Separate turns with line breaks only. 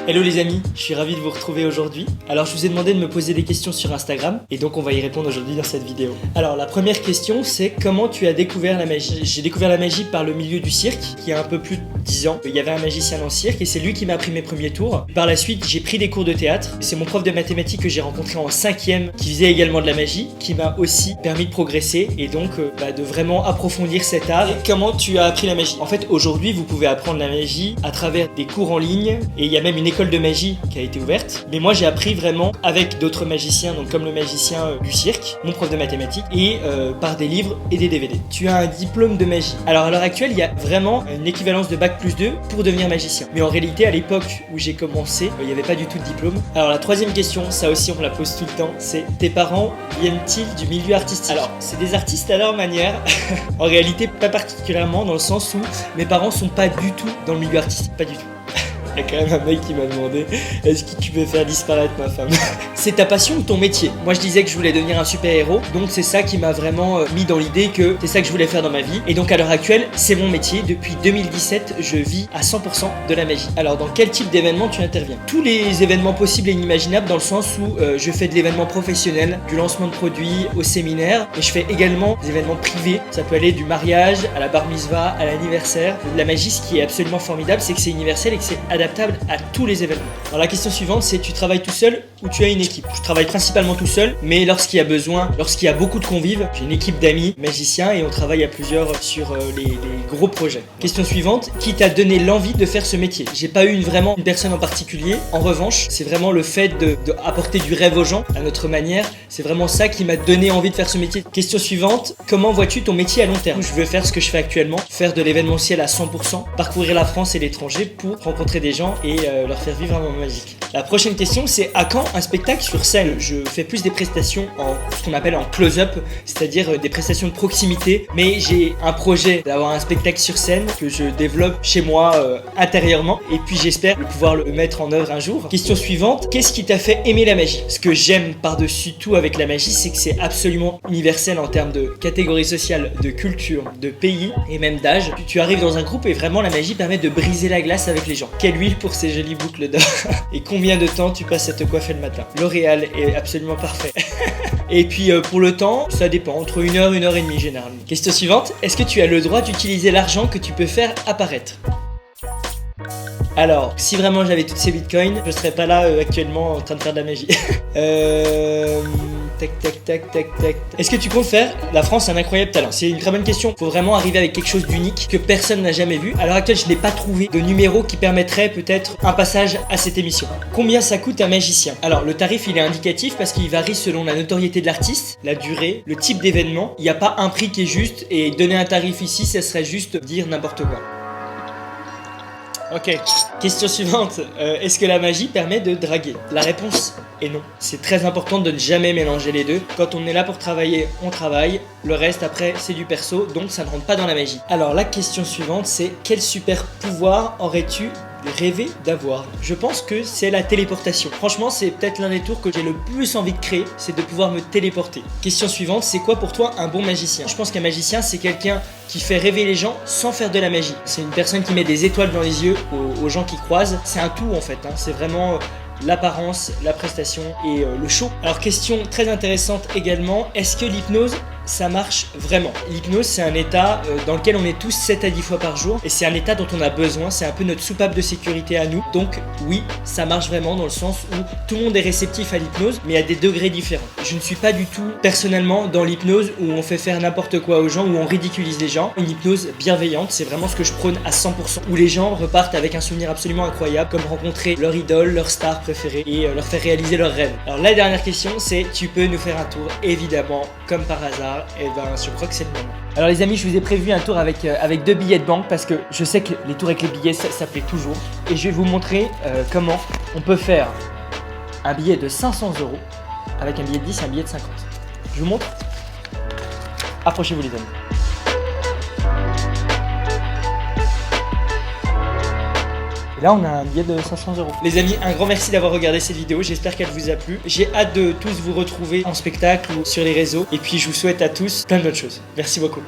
Hello les amis, je suis ravi de vous retrouver aujourd'hui. Alors je vous ai demandé de me poser des questions sur Instagram et donc on va y répondre aujourd'hui dans cette vidéo. Alors la première question c'est comment tu as découvert la magie? J'ai découvert la magie par le milieu du cirque qui a un peu plus de 10 ans. Il y avait un magicien dans le cirque et c'est lui qui m'a appris mes premiers tours. Par la suite j'ai pris des cours de théâtre. C'est mon prof de mathématiques que j'ai rencontré en 5e qui faisait également de la magie, qui m'a aussi permis de progresser et donc de vraiment approfondir cet art. Et comment tu as appris la magie? En fait aujourd'hui vous pouvez apprendre la magie à travers des cours en ligne et il y a même une école de magie qui a été ouverte. Mais moi j'ai appris vraiment avec d'autres magiciens, donc comme le magicien du cirque, mon prof de mathématiques, et par des livres et des DVD. Tu as un diplôme de magie. Alors à l'heure actuelle il y a vraiment une équivalence de bac+2 pour devenir magicien. Mais en réalité à l'époque où j'ai commencé, il n'y avait pas du tout de diplôme. Alors la troisième question, ça aussi on la pose tout le temps, c'est tes parents viennent-ils du milieu artistique? Alors c'est des artistes à leur manière. En réalité pas particulièrement, dans le sens où mes parents sont pas du tout dans le milieu artistique, pas du tout. Il y a quand même un mec qui m'a demandé est-ce que tu peux faire disparaître ma femme? C'est ta passion ou ton métier? Moi je disais que je voulais devenir un super héros, donc c'est ça qui m'a vraiment mis dans l'idée que c'est ça que je voulais faire dans ma vie. Et donc à l'heure actuelle c'est mon métier. Depuis 2017 je vis à 100% de la magie. Alors dans quel type d'événement tu interviens? Tous les événements possibles et inimaginables, dans le sens où je fais de l'événement professionnel, du lancement de produits au séminaire, et je fais également des événements privés. Ça peut aller du mariage à la bar mitzvah, à l'anniversaire. La magie, ce qui est absolument formidable, c'est que c'est universel et que c'est adaptable à tous les événements. Alors la question suivante c'est tu travailles tout seul ou tu as une équipe? Je travaille principalement tout seul, mais lorsqu'il y a besoin, lorsqu'il y a beaucoup de convives, j'ai une équipe d'amis magiciens et on travaille à plusieurs sur les gros projets. Question suivante, qui t'a donné l'envie de faire ce métier? J'ai pas eu vraiment une personne en particulier. En revanche, c'est vraiment le fait de apporter du rêve aux gens à notre manière. C'est vraiment ça qui m'a donné envie de faire ce métier. Question suivante, comment vois-tu ton métier à long terme? Je veux faire ce que je fais actuellement, faire de l'événementiel à 100%, parcourir la France et l'étranger pour rencontrer des gens et leur faire vivre un moment magique. La prochaine question c'est à quand un spectacle sur scène? Je fais plus des prestations en ce qu'on appelle en close-up, c'est-à-dire des prestations de proximité, mais j'ai un projet d'avoir un spectacle sur scène que je développe chez moi intérieurement et puis j'espère pouvoir le mettre en œuvre un jour. Question suivante, qu'est-ce qui t'a fait aimer la magie? Ce que j'aime par-dessus tout avec la magie, c'est que c'est absolument universel en termes de catégorie sociale, de culture, de pays et même d'âge. Tu arrives dans un groupe et vraiment la magie permet de briser la glace avec les gens. Quelle huile pour ces jolies boucles d'or. Et combien de temps tu passes à te coiffer le matin? L'Oréal est absolument parfait. Et puis pour le temps, ça dépend, entre 1 heure, 1 heure et demie généralement. Question suivante, est-ce que tu as le droit d'utiliser l'argent que tu peux faire apparaître? Alors, si vraiment j'avais toutes ces bitcoins, je serais pas là actuellement en train de faire de la magie. Tac. Est-ce que tu comptes faire La France a un incroyable talent? C'est une très bonne question. Faut vraiment arriver avec quelque chose d'unique que personne n'a jamais vu. À l'heure actuelle, je n'ai pas trouvé de numéro qui permettrait peut-être un passage à cette émission. Combien ça coûte un magicien? Alors, le tarif il est indicatif parce qu'il varie selon la notoriété de l'artiste, la durée, le type d'événement. Il n'y a pas un prix qui est juste et donner un tarif ici, ça serait juste dire n'importe quoi. Ok, question suivante, est-ce que la magie permet de draguer? La réponse est non. C'est très important de ne jamais mélanger les deux. Quand on est là pour travailler, on travaille. Le reste après c'est du perso, donc ça ne rentre pas dans la magie. Alors la question suivante c'est quel super pouvoir aurais-tu rêvé d'avoir? Je pense que c'est la téléportation. Franchement c'est peut-être l'un des tours que j'ai le plus envie de créer, c'est de pouvoir me téléporter. Question suivante, c'est quoi pour toi un bon magicien? Je pense qu'un magicien c'est quelqu'un qui fait rêver les gens sans faire de la magie. C'est une personne qui met des étoiles dans les yeux aux gens qui croisent. C'est un tout en fait, hein. C'est vraiment l'apparence, la prestation et le show. Alors question très intéressante également, est-ce que l'hypnose ça marche vraiment? L'hypnose c'est un état dans lequel on est tous 7 à 10 fois par jour et c'est un état dont on a besoin, c'est un peu notre soupape de sécurité à nous. Donc oui, ça marche vraiment dans le sens où tout le monde est réceptif à l'hypnose mais à des degrés différents. Je ne suis pas du tout personnellement dans l'hypnose où on fait faire n'importe quoi aux gens, où on ridiculise les gens. Une hypnose bienveillante, c'est vraiment ce que je prône à 100%, où les gens repartent avec un souvenir absolument incroyable, comme rencontrer leur idole, leur star préférée et leur faire réaliser leurs rêves. Alors la dernière question c'est tu peux nous faire un tour? Évidemment, comme par hasard. Et ben je crois que c'est le moment. Alors les amis, je vous ai prévu un tour avec 2 billets de banque parce que je sais que les tours avec les billets ça plaît toujours. Et je vais vous montrer comment on peut faire un billet de 500 € avec un billet de 10 et un billet de 50. Je vous montre. Approchez-vous les amis. Là, on a un billet de 500 €. Les amis, un grand merci d'avoir regardé cette vidéo. J'espère qu'elle vous a plu. J'ai hâte de tous vous retrouver en spectacle ou sur les réseaux. Et puis, je vous souhaite à tous plein d'autres choses. Merci beaucoup.